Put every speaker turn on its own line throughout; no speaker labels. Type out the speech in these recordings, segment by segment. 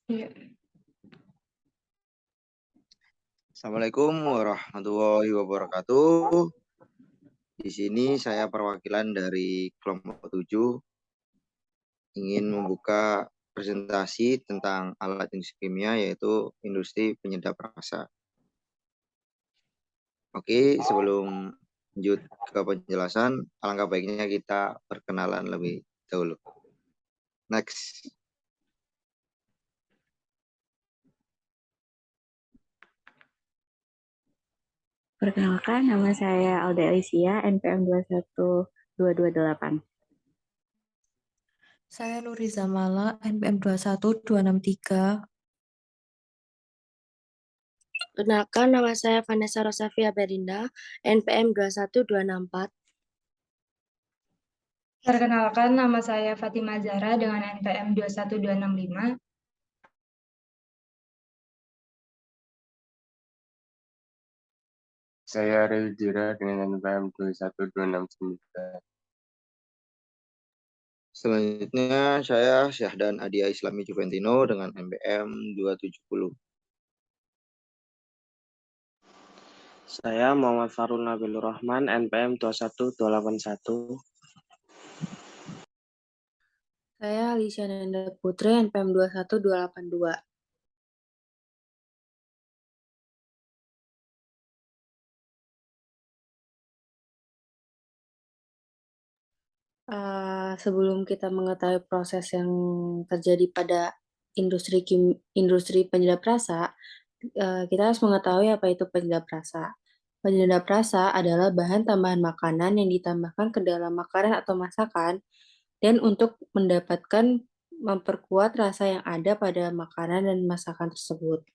Iya.
Assalamualaikum warahmatullahi wabarakatuh. Di sini saya perwakilan dari kelompok 7 ingin membuka presentasi tentang alat industri kimia yaitu industri penyedap rasa. Oke, sebelum lanjut ke penjelasan, alangkah baiknya kita perkenalan lebih dahulu. Next.
Perkenalkan, nama saya Alda Alicia, NPM 21228.
Saya Nuriza Mala, NPM 21263.
Perkenalkan, nama saya Vanessa Rosafia Berinda, NPM 21264.
Perkenalkan, nama saya Fatima Zahra dengan NPM 21265.
Saya Reudira dengan NPM 21269.
Selanjutnya saya Syahdan Adia Islami Juventino dengan NPM 270.
Saya Muhammad Farul Nabilur Rahman, NPM 21281.
Saya Alicia Nanda Putri, NPM 21282. Sebelum kita mengetahui proses yang terjadi pada industri penyedap rasa, kita harus mengetahui apa itu penyedap rasa. Penyedap rasa adalah bahan tambahan makanan yang ditambahkan ke dalam makanan atau masakan dan untuk memperkuat rasa yang ada pada makanan dan masakan tersebut.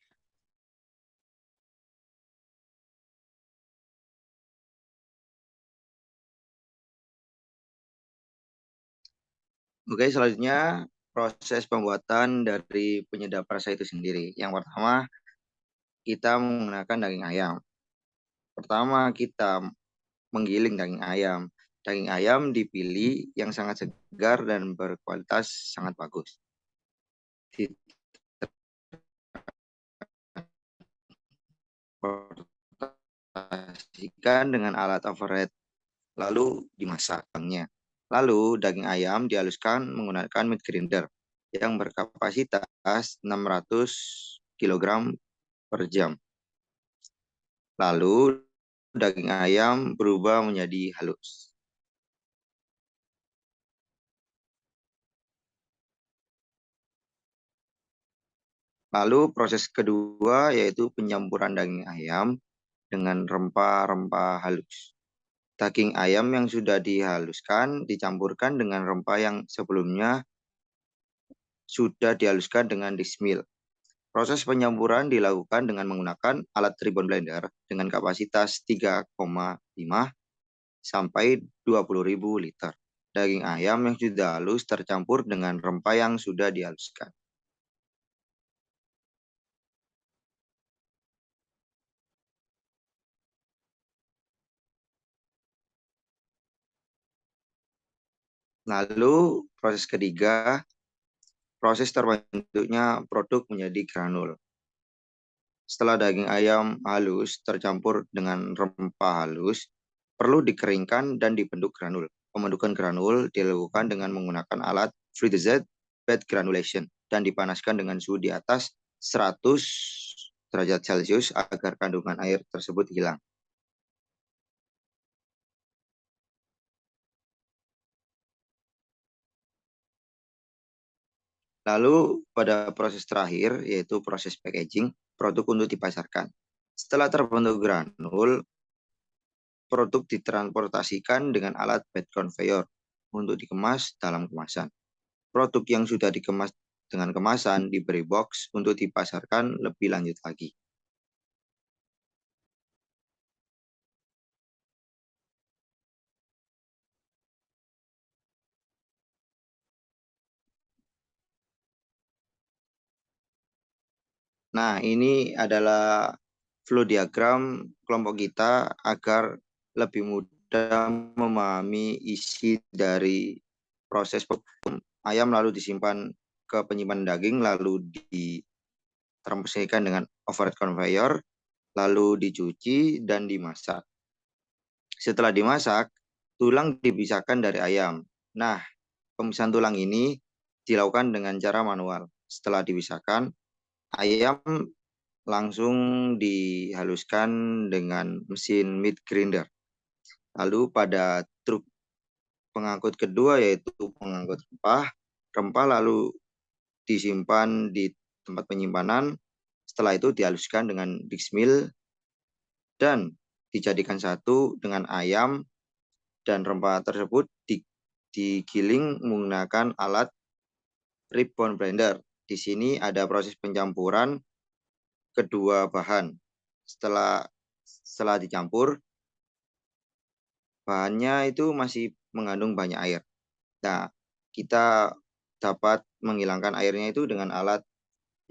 Oke, selanjutnya proses pembuatan dari penyedap rasa itu sendiri. Yang pertama, kita menggunakan daging ayam. Pertama, kita menggiling daging ayam. Daging ayam dipilih yang sangat segar dan berkualitas sangat bagus. Ditransportasikan dengan alat overhead, lalu dimasaknya. Lalu daging ayam dihaluskan menggunakan meat grinder yang berkapasitas 600 kg per jam. Lalu daging ayam berubah menjadi halus. Lalu proses kedua yaitu pencampuran daging ayam dengan rempah-rempah halus. Daging ayam yang sudah dihaluskan dicampurkan dengan rempah yang sebelumnya sudah dihaluskan dengan dismil. Proses penyampuran dilakukan dengan menggunakan alat ribbon blender dengan kapasitas 3,5 sampai 20.000 liter. Daging ayam yang sudah halus tercampur dengan rempah yang sudah dihaluskan. Lalu proses ketiga, proses terbentuknya produk menjadi granul. Setelah daging ayam halus tercampur dengan rempah halus, perlu dikeringkan dan dibentuk granul. Pembentukan granul dilakukan dengan menggunakan alat freeze bed granulation dan dipanaskan dengan suhu di atas 100 derajat Celcius agar kandungan air tersebut hilang. Lalu pada proses terakhir yaitu proses packaging produk untuk dipasarkan. Setelah terbentuk granul, produk ditransportasikan dengan alat bed conveyor untuk dikemas dalam kemasan. Produk yang sudah dikemas dengan kemasan diberi box untuk dipasarkan lebih lanjut lagi. Nah, ini adalah flow diagram kelompok kita agar lebih mudah memahami isi dari proses ayam lalu disimpan ke penyimpanan daging, lalu ditransmisikan dengan overhead conveyor, lalu dicuci dan dimasak. Setelah dimasak, tulang dipisahkan dari ayam. Nah, pemisahan tulang ini dilakukan dengan cara manual. Setelah dipisahkan, ayam langsung dihaluskan dengan mesin meat grinder. Lalu pada truk pengangkut kedua, yaitu pengangkut rempah lalu disimpan di tempat penyimpanan. Setelah itu dihaluskan dengan disc mill dan dijadikan satu dengan ayam, dan rempah tersebut digiling menggunakan alat rib bone blender. Di sini ada proses pencampuran kedua bahan. Setelah dicampur, bahannya itu masih mengandung banyak air. Nah, kita dapat menghilangkan airnya itu dengan alat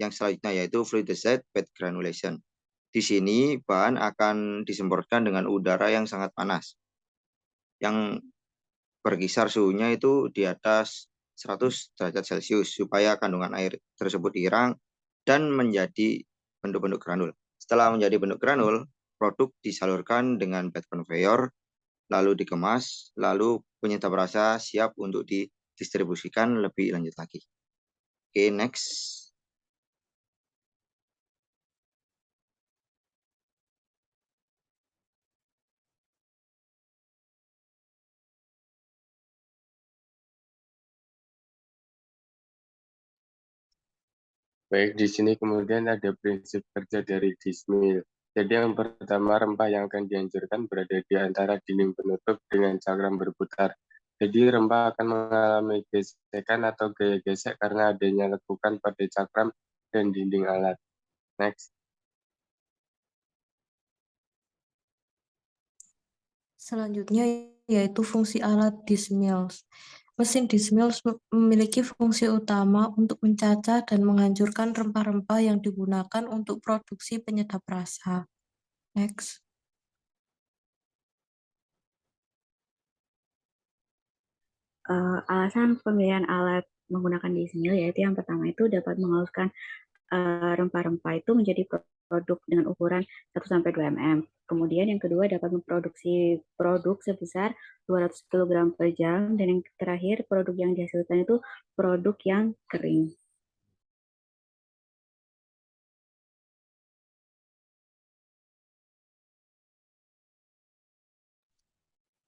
yang selanjutnya, yaitu fluidized bed granulation. Di sini bahan akan disemprotkan dengan udara yang sangat panas, yang berkisar suhunya itu di atas 100 derajat Celcius, supaya kandungan air tersebut hilang dan menjadi bentuk-bentuk granul. Setelah menjadi bentuk granul, produk disalurkan dengan bed conveyor, lalu dikemas, lalu penyedap rasa siap untuk didistribusikan lebih lanjut lagi. Oke, next.
Baik, di sini kemudian ada prinsip kerja dari dismill. Jadi yang pertama, rempah yang akan dihancurkan berada di antara dinding penutup dengan cakram berputar. Jadi rempah akan mengalami gesekan atau gaya gesek karena adanya lekukan pada cakram dan dinding alat. Next.
Selanjutnya yaitu fungsi alat dismills. Mesin dismills memiliki fungsi utama untuk mencacah dan menghancurkan rempah-rempah yang digunakan untuk produksi penyedap rasa. Next.
Alasan pemilihan alat menggunakan dismil yaitu yang pertama itu dapat menghaluskan rempah-rempah itu menjadi produk dengan ukuran 1-2 mm. Kemudian yang kedua dapat memproduksi produk sebesar 200 kg per jam, dan yang terakhir produk yang dihasilkan itu produk yang kering.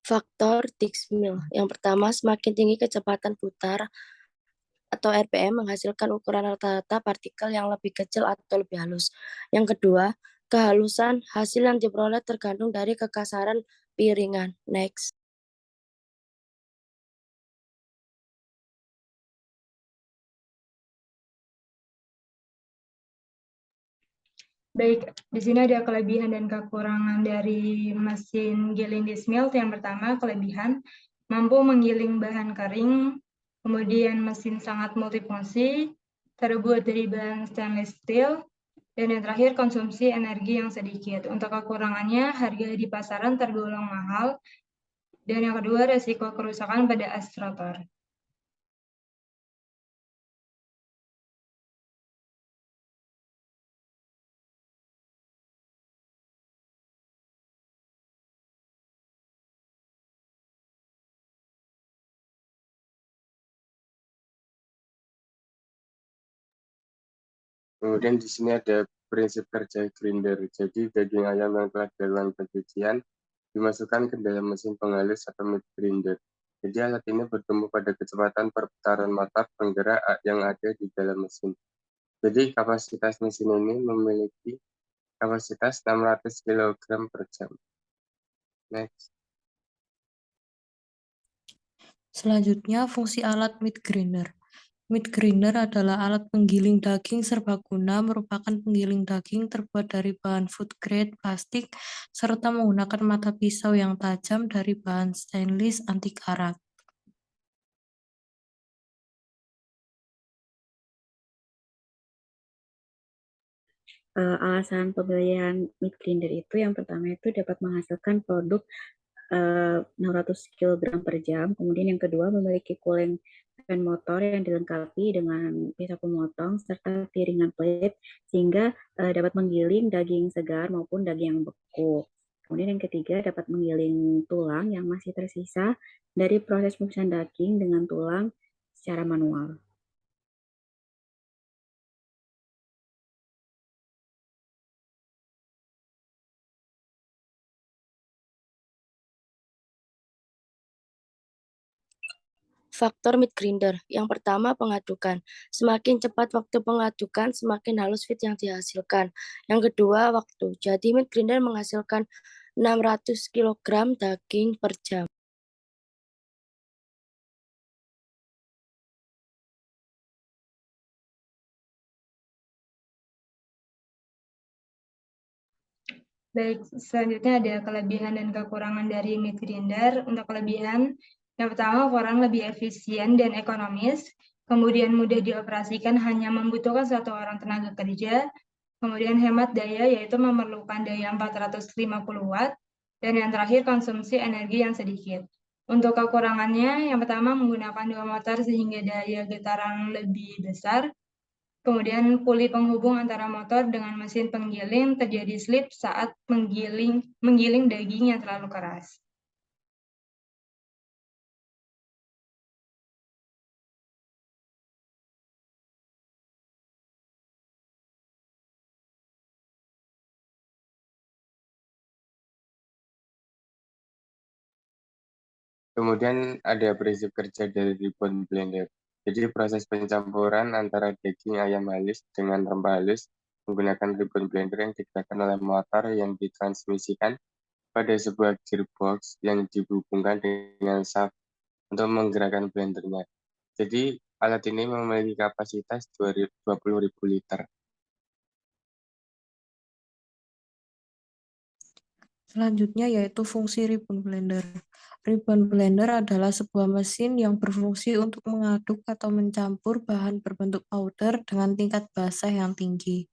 Faktor Dixmill. Yang pertama, semakin tinggi kecepatan putar atau RPM menghasilkan ukuran rata-rata partikel yang lebih kecil atau lebih halus. Yang kedua, kehalusan hasil yang diperoleh tergantung dari kekasaran piringan. Next.
Baik, di sini ada kelebihan dan kekurangan dari mesin giling dismill. Yang pertama, kelebihan mampu menggiling bahan kering, kemudian mesin sangat multifungsi, terbuat dari bahan stainless steel, dan yang terakhir konsumsi energi yang sedikit. Untuk kekurangannya, harga di pasaran tergolong mahal, dan yang kedua, resiko kerusakan pada aspirator.
Kemudian di sini ada prinsip kerja grinder. Jadi daging ayam yang telah dilakukan pencucian dimasukkan ke dalam mesin penghalus atau meat grinder. Jadi alat ini bertumbuh pada kecepatan perputaran motor penggerak yang ada di dalam mesin. Jadi kapasitas mesin ini memiliki kapasitas 600 kg per jam. Next.
Selanjutnya, fungsi alat meat grinder. Meat grinder adalah alat penggiling daging serbaguna, merupakan penggiling daging terbuat dari bahan food grade plastik, serta menggunakan mata pisau yang tajam dari bahan stainless anti karat.
Alasan pemilihan meat grinder itu yang pertama itu dapat menghasilkan produk 600 kg per jam. Kemudian yang kedua memiliki cooling fan motor yang dilengkapi dengan pisau pemotong serta piringan pelit sehingga dapat menggiling daging segar maupun daging yang beku. Kemudian yang ketiga dapat menggiling tulang yang masih tersisa dari proses pemeriksaan daging dengan tulang secara manual.
Faktor meat grinder. Yang pertama, pengadukan. Semakin cepat waktu pengadukan, semakin halus feed yang dihasilkan. Yang kedua, waktu. Jadi meat grinder menghasilkan 600 kg daging per jam.
Baik, selanjutnya ada kelebihan dan kekurangan dari meat grinder. Untuk kelebihan, yang pertama ukuran lebih efisien dan ekonomis, kemudian mudah dioperasikan hanya membutuhkan 1 orang tenaga kerja, kemudian hemat daya yaitu memerlukan daya 450 watt, dan yang terakhir konsumsi energi yang sedikit. Untuk kekurangannya, yang pertama menggunakan 2 motor sehingga daya getaran lebih besar, kemudian puli penghubung antara motor dengan mesin penggiling terjadi slip saat menggiling daging yang terlalu keras.
Kemudian ada prinsip kerja dari ribbon blender. Jadi proses pencampuran antara daging ayam halus dengan rempah halus menggunakan ribbon blender yang digerakkan oleh motor yang ditransmisikan pada sebuah gearbox yang dihubungkan dengan shaft untuk menggerakkan blendernya. Jadi alat ini memiliki kapasitas 20.000 liter.
Selanjutnya yaitu fungsi ribbon blender. Ribbon blender adalah sebuah mesin yang berfungsi untuk mengaduk atau mencampur bahan berbentuk powder dengan tingkat basah yang tinggi.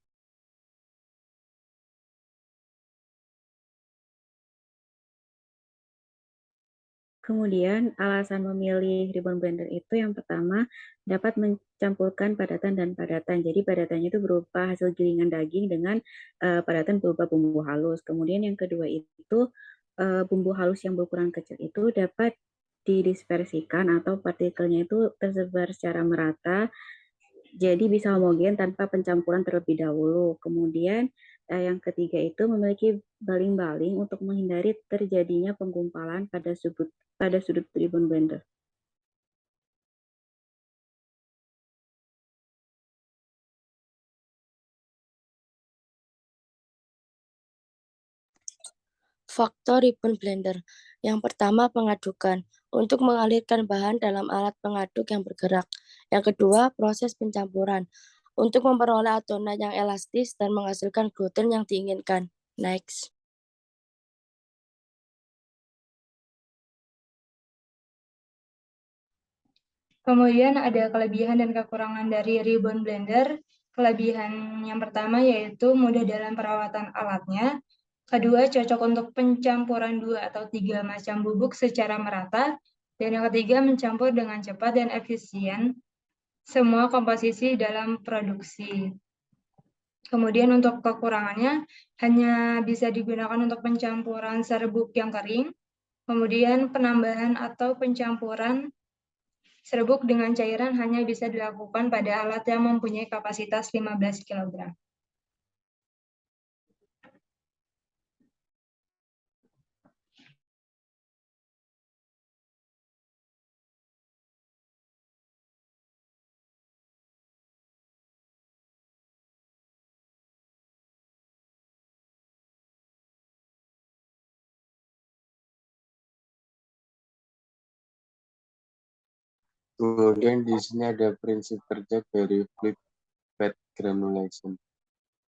Kemudian alasan memilih ribbon blender itu yang pertama dapat mencampurkan padatan dan padatan. Jadi padatannya itu berupa hasil gilingan daging dengan padatan berupa bumbu halus. Kemudian yang kedua itu bumbu halus yang berukuran kecil itu dapat didispersikan atau partikelnya itu tersebar secara merata. Jadi bisa homogen tanpa pencampuran terlebih dahulu. Kemudian yang ketiga itu memiliki baling-baling untuk menghindari terjadinya penggumpalan pada sudut ribbon blender.
Faktor ribbon blender. Yang pertama, pengadukan. Untuk mengalirkan bahan dalam alat pengaduk yang bergerak. Yang kedua, proses pencampuran. Untuk memperoleh adonan yang elastis dan menghasilkan gluten yang diinginkan. Next.
Kemudian ada kelebihan dan kekurangan dari ribbon blender. Kelebihan yang pertama yaitu mudah dalam perawatan alatnya. Kedua, cocok untuk pencampuran 2 atau 3 macam bubuk secara merata. Dan yang ketiga, mencampur dengan cepat dan efisien semua komposisi dalam produksi. Kemudian untuk kekurangannya, hanya bisa digunakan untuk pencampuran serbuk yang kering, kemudian penambahan atau pencampuran serbuk dengan cairan hanya bisa dilakukan pada alat yang mempunyai kapasitas 15 kg.
Kemudian di sini ada prinsip kerja dari flip bed granulation.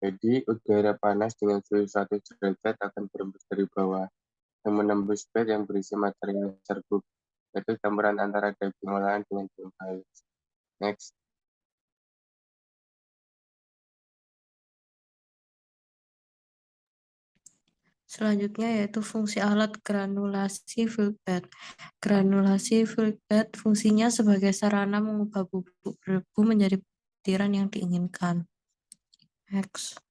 Jadi udara panas dengan suhu 1 derajat akan berembus dari bawah yang menembus bed yang berisi material serbuk, yaitu campuran antara daging olahan dengan bumbu halus. Next.
Selanjutnya yaitu fungsi alat granulasi fluid bed. Granulasi fluid bed fungsinya sebagai sarana mengubah bubuk berdebu menjadi butiran yang diinginkan. Next.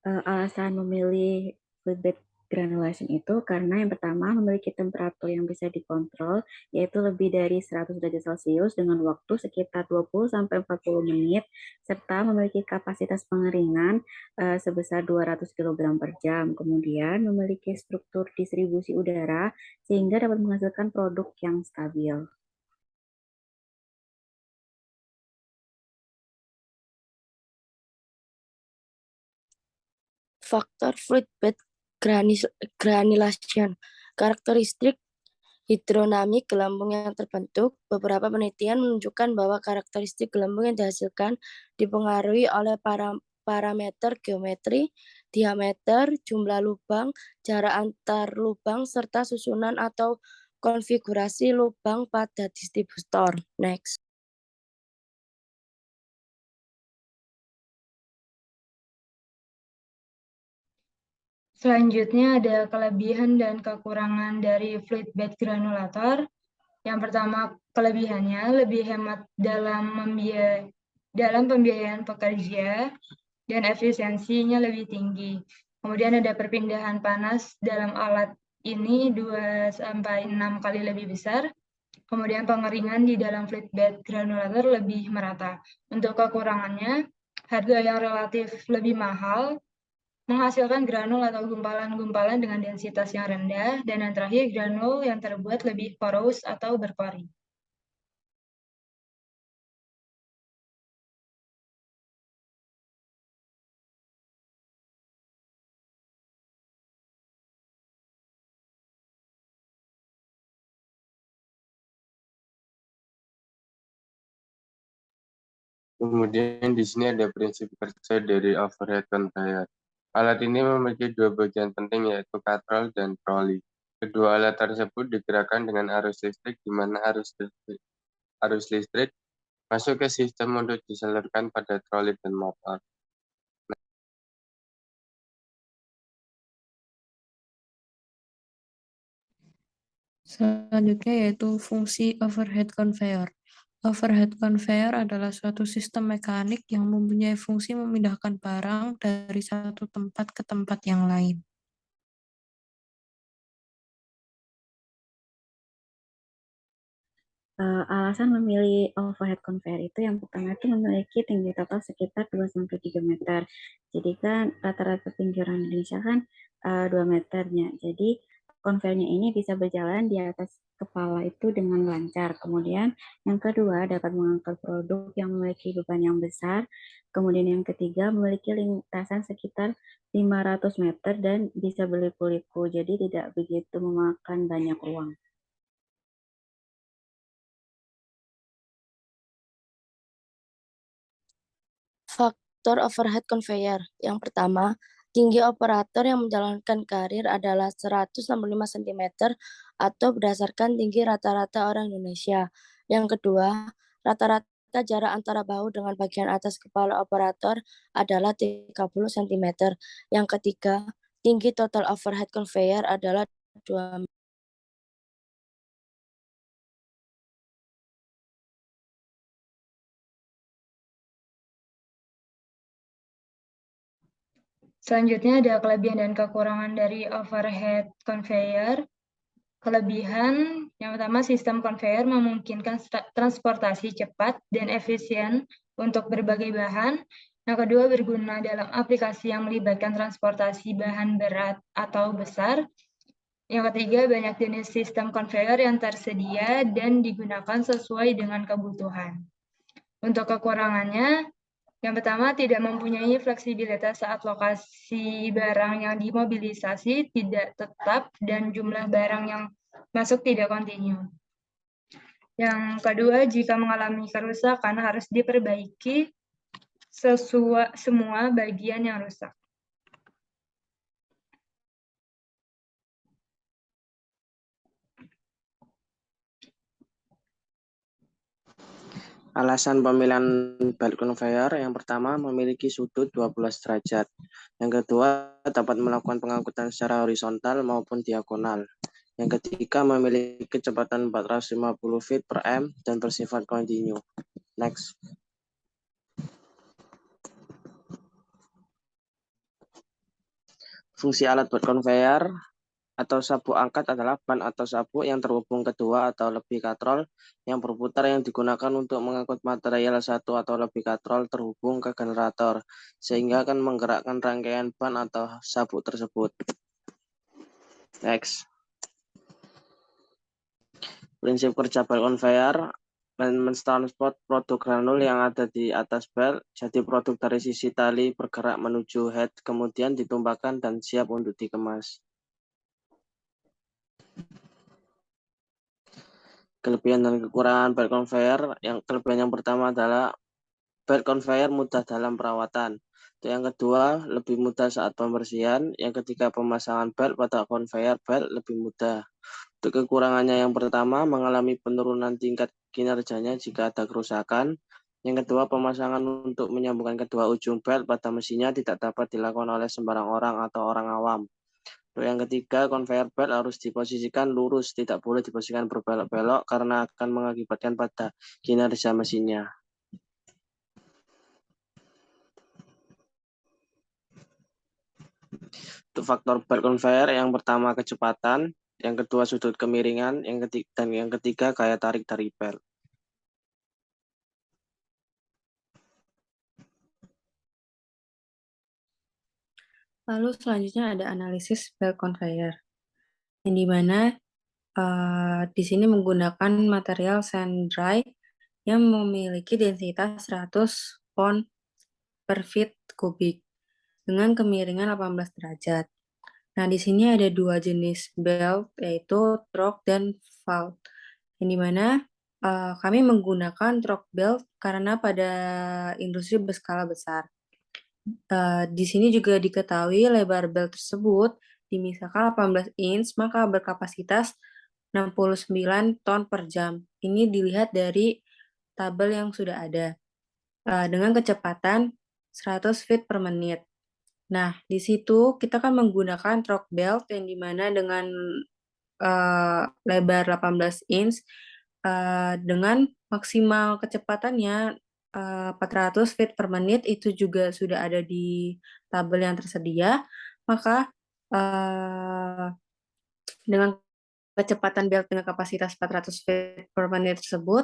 Alasan memilih fluid bed granulation itu karena yang pertama memiliki temperatur yang bisa dikontrol, yaitu lebih dari 100 derajat Celcius dengan waktu sekitar 20-40 menit, serta memiliki kapasitas pengeringan sebesar 200 kg per jam. Kemudian memiliki struktur distribusi udara sehingga dapat menghasilkan produk yang stabil.
Faktor fluid bed granulation. Karakteristik hidrodinamik gelembung yang terbentuk. Beberapa penelitian menunjukkan bahwa karakteristik gelembung yang dihasilkan dipengaruhi oleh parameter geometri, diameter, jumlah lubang, jarak antar lubang, serta susunan atau konfigurasi lubang pada distributor. Next.
Selanjutnya ada kelebihan dan kekurangan dari fluid bed granulator. Yang pertama, kelebihannya lebih hemat dalam pembiayaan pekerja dan efisiensinya lebih tinggi. Kemudian ada perpindahan panas dalam alat ini 2-6 kali lebih besar. Kemudian pengeringan di dalam fluid bed granulator lebih merata. Untuk kekurangannya, harga yang relatif lebih mahal, menghasilkan granul atau gumpalan-gumpalan dengan densitas yang rendah, dan yang terakhir granul yang terbuat lebih porous atau berpori.
Kemudian di sini ada prinsip kerja dari overhead conveyor. Alat ini memiliki dua bagian penting yaitu katrol dan troli. Kedua alat tersebut digerakkan dengan arus listrik di mana arus listrik masuk ke sistem untuk disalurkan pada troli dan motor.
Selanjutnya yaitu fungsi overhead conveyor. Overhead conveyor adalah suatu sistem mekanik yang mempunyai fungsi memindahkan barang dari satu tempat ke tempat yang lain.
Alasan memilih overhead conveyor itu yang pertama itu memiliki tinggi total sekitar 2-3 meter. Jadi kan rata-rata tinggi orang Indonesia kan 2 meternya. Jadi konveyornya ini bisa berjalan di atas kepala itu dengan lancar. Kemudian yang kedua dapat mengangkat produk yang memiliki beban yang besar. Kemudian yang ketiga memiliki lintasan sekitar 500 meter dan bisa berliku-liku. Jadi tidak begitu memakan banyak ruang.
Faktor overhead conveyor. Yang pertama, tinggi operator yang menjalankan karir adalah 165 cm atau berdasarkan tinggi rata-rata orang Indonesia. Yang kedua, rata-rata jarak antara bahu dengan bagian atas kepala operator adalah 30 cm. Yang ketiga, tinggi total overhead conveyor adalah 2 meter.
Selanjutnya ada kelebihan dan kekurangan dari overhead conveyor. Kelebihan yang pertama, sistem conveyor memungkinkan transportasi cepat dan efisien untuk berbagai bahan. Yang kedua, berguna dalam aplikasi yang melibatkan transportasi bahan berat atau besar. Yang ketiga, banyak jenis sistem conveyor yang tersedia dan digunakan sesuai dengan kebutuhan. Untuk kekurangannya, yang pertama, tidak mempunyai fleksibilitas saat lokasi barang yang dimobilisasi tidak tetap dan jumlah barang yang masuk tidak kontinu. Yang kedua, jika mengalami kerusakan harus diperbaiki semua bagian yang rusak.
Alasan pemilihan belt conveyor yang pertama memiliki sudut 12 derajat. Yang kedua dapat melakukan pengangkutan secara horizontal maupun diagonal. Yang ketiga memiliki kecepatan 450 feet per m dan bersifat kontinu. Next. Fungsi alat belt conveyor atau sabuk angkat adalah ban atau sabuk yang terhubung kedua atau lebih katrol yang berputar yang digunakan untuk mengangkut material satu atau lebih katrol terhubung ke generator, sehingga akan menggerakkan rangkaian ban atau sabuk tersebut. Next. Prinsip kerja belt conveyor mentransport produk granul yang ada di atas belt, jadi produk dari sisi tali bergerak menuju head, kemudian ditumpahkan dan siap untuk dikemas. Kelebihan dan kekurangan belt conveyor. Kelebihan yang pertama adalah belt conveyor mudah dalam perawatan. Yang kedua, lebih mudah saat pembersihan. Yang ketiga, pemasangan belt pada conveyor belt lebih mudah. Untuk kekurangannya yang pertama, mengalami penurunan tingkat kinerjanya jika ada kerusakan. Yang kedua, pemasangan untuk menyambungkan kedua ujung belt pada mesinnya tidak dapat dilakukan oleh sembarang orang atau orang awam. Yang ketiga, conveyor belt harus diposisikan lurus, tidak boleh diposisikan berbelok-belok karena akan mengakibatkan pada kinerja mesinnya. Untuk faktor belt conveyor yang pertama kecepatan, yang kedua sudut kemiringan, dan yang ketiga gaya tarik dari belt.
Lalu selanjutnya ada analisis belt conveyor, yang dimana di sini menggunakan material sand dry yang memiliki densitas 100 pound per feet kubik dengan kemiringan 18 derajat. Nah, di sini ada dua jenis belt, yaitu trough dan valve, yang dimana kami menggunakan trough belt karena pada industri berskala besar. Di sini juga diketahui lebar belt tersebut dimisalkan 18 inch, maka berkapasitas 69 ton per jam. Ini dilihat dari tabel yang sudah ada. Dengan kecepatan 100 feet per menit. Nah, di situ kita kan menggunakan truck belt yang dimana dengan lebar 18 inch dengan maksimal kecepatannya 400 feet per menit, itu juga sudah ada di tabel yang tersedia. Maka dengan kecepatan belt dengan kapasitas 400 feet per menit tersebut,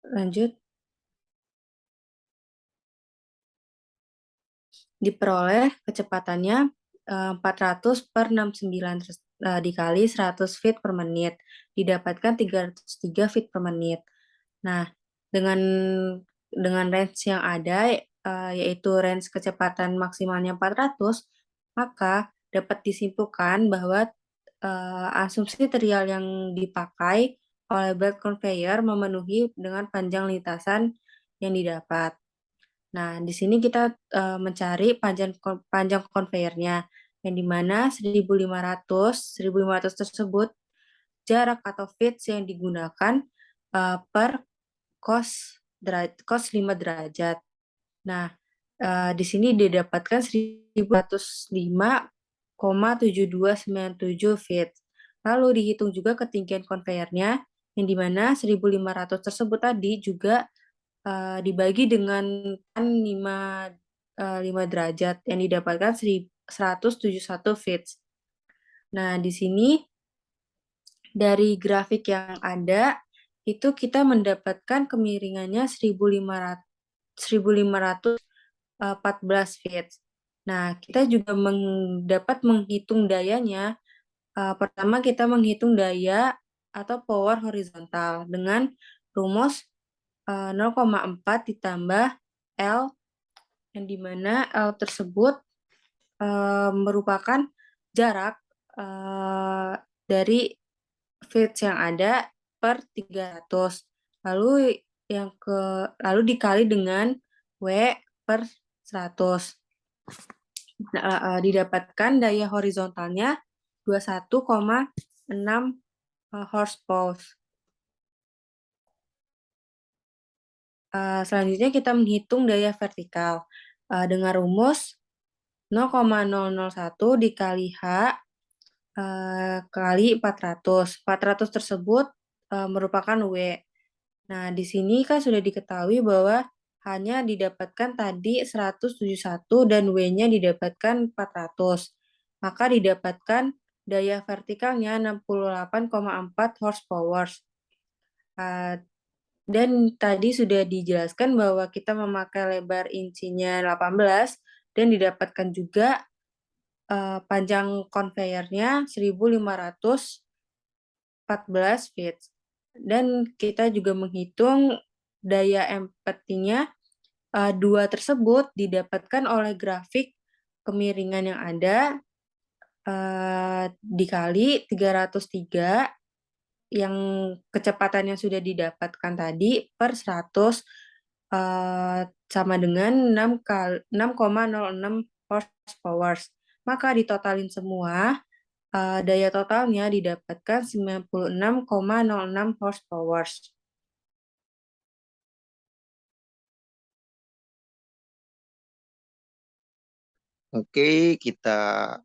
lanjut, diperoleh kecepatannya 400 per 69 dikali 100 feet per menit, didapatkan 303 feet per menit. Nah, dengan range yang ada, yaitu range kecepatan maksimalnya 400, maka dapat disimpulkan bahwa asumsi trial yang dipakai oleh belt conveyor memenuhi dengan panjang lintasan yang didapat. Nah, di sini kita mencari panjang conveyornya, yang dimana 1.500 tersebut jarak atau feet yang digunakan per cos 5 derajat. Nah, di sini didapatkan 1.105,7297 feet. Lalu dihitung juga ketinggian konveyornya, yang dimana 1.500 tersebut tadi juga dibagi dengan 5 derajat yang didapatkan 171 feet. Nah, di sini dari grafik yang ada itu kita mendapatkan kemiringannya 1.514 feet. Nah, kita juga dapat menghitung dayanya. Pertama kita menghitung daya atau power horizontal dengan rumus 0,4 ditambah L, yang dimana L tersebut merupakan jarak dari feet yang ada per 300. Lalu dikali dengan W per 100. Didapatkan daya horizontalnya 21,6 horsepower. Selanjutnya kita menghitung daya vertikal dengan rumus 0,001 dikali H kali 400. 400 tersebut merupakan W. Nah, di sini kan sudah diketahui bahwa hanya didapatkan tadi 171 dan W-nya didapatkan 400. Maka didapatkan daya vertikalnya 68,4 horsepower. Dan tadi sudah dijelaskan bahwa kita memakai lebar insinya 18 dan didapatkan juga panjang konveyernya 1514 feet. Dan kita juga menghitung daya empathy-nya 2 tersebut didapatkan oleh grafik kemiringan yang ada dikali 303 yang kecepatannya sudah didapatkan tadi per 100 sama dengan 6,06 horsepower. Maka ditotalin semua, daya totalnya didapatkan 96,06 horsepower.
Oke, kita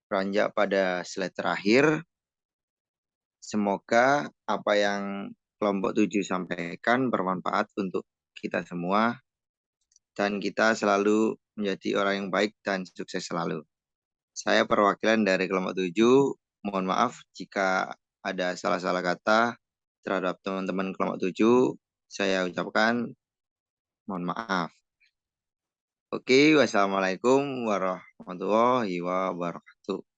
beranjak pada slide terakhir. Semoga apa yang kelompok 7 sampaikan bermanfaat untuk kita semua dan kita selalu menjadi orang yang baik dan sukses selalu. Saya perwakilan dari kelompok 7, mohon maaf jika ada salah-salah kata terhadap teman-teman kelompok 7, saya ucapkan mohon maaf. Oke, wassalamualaikum warahmatullahi wabarakatuh.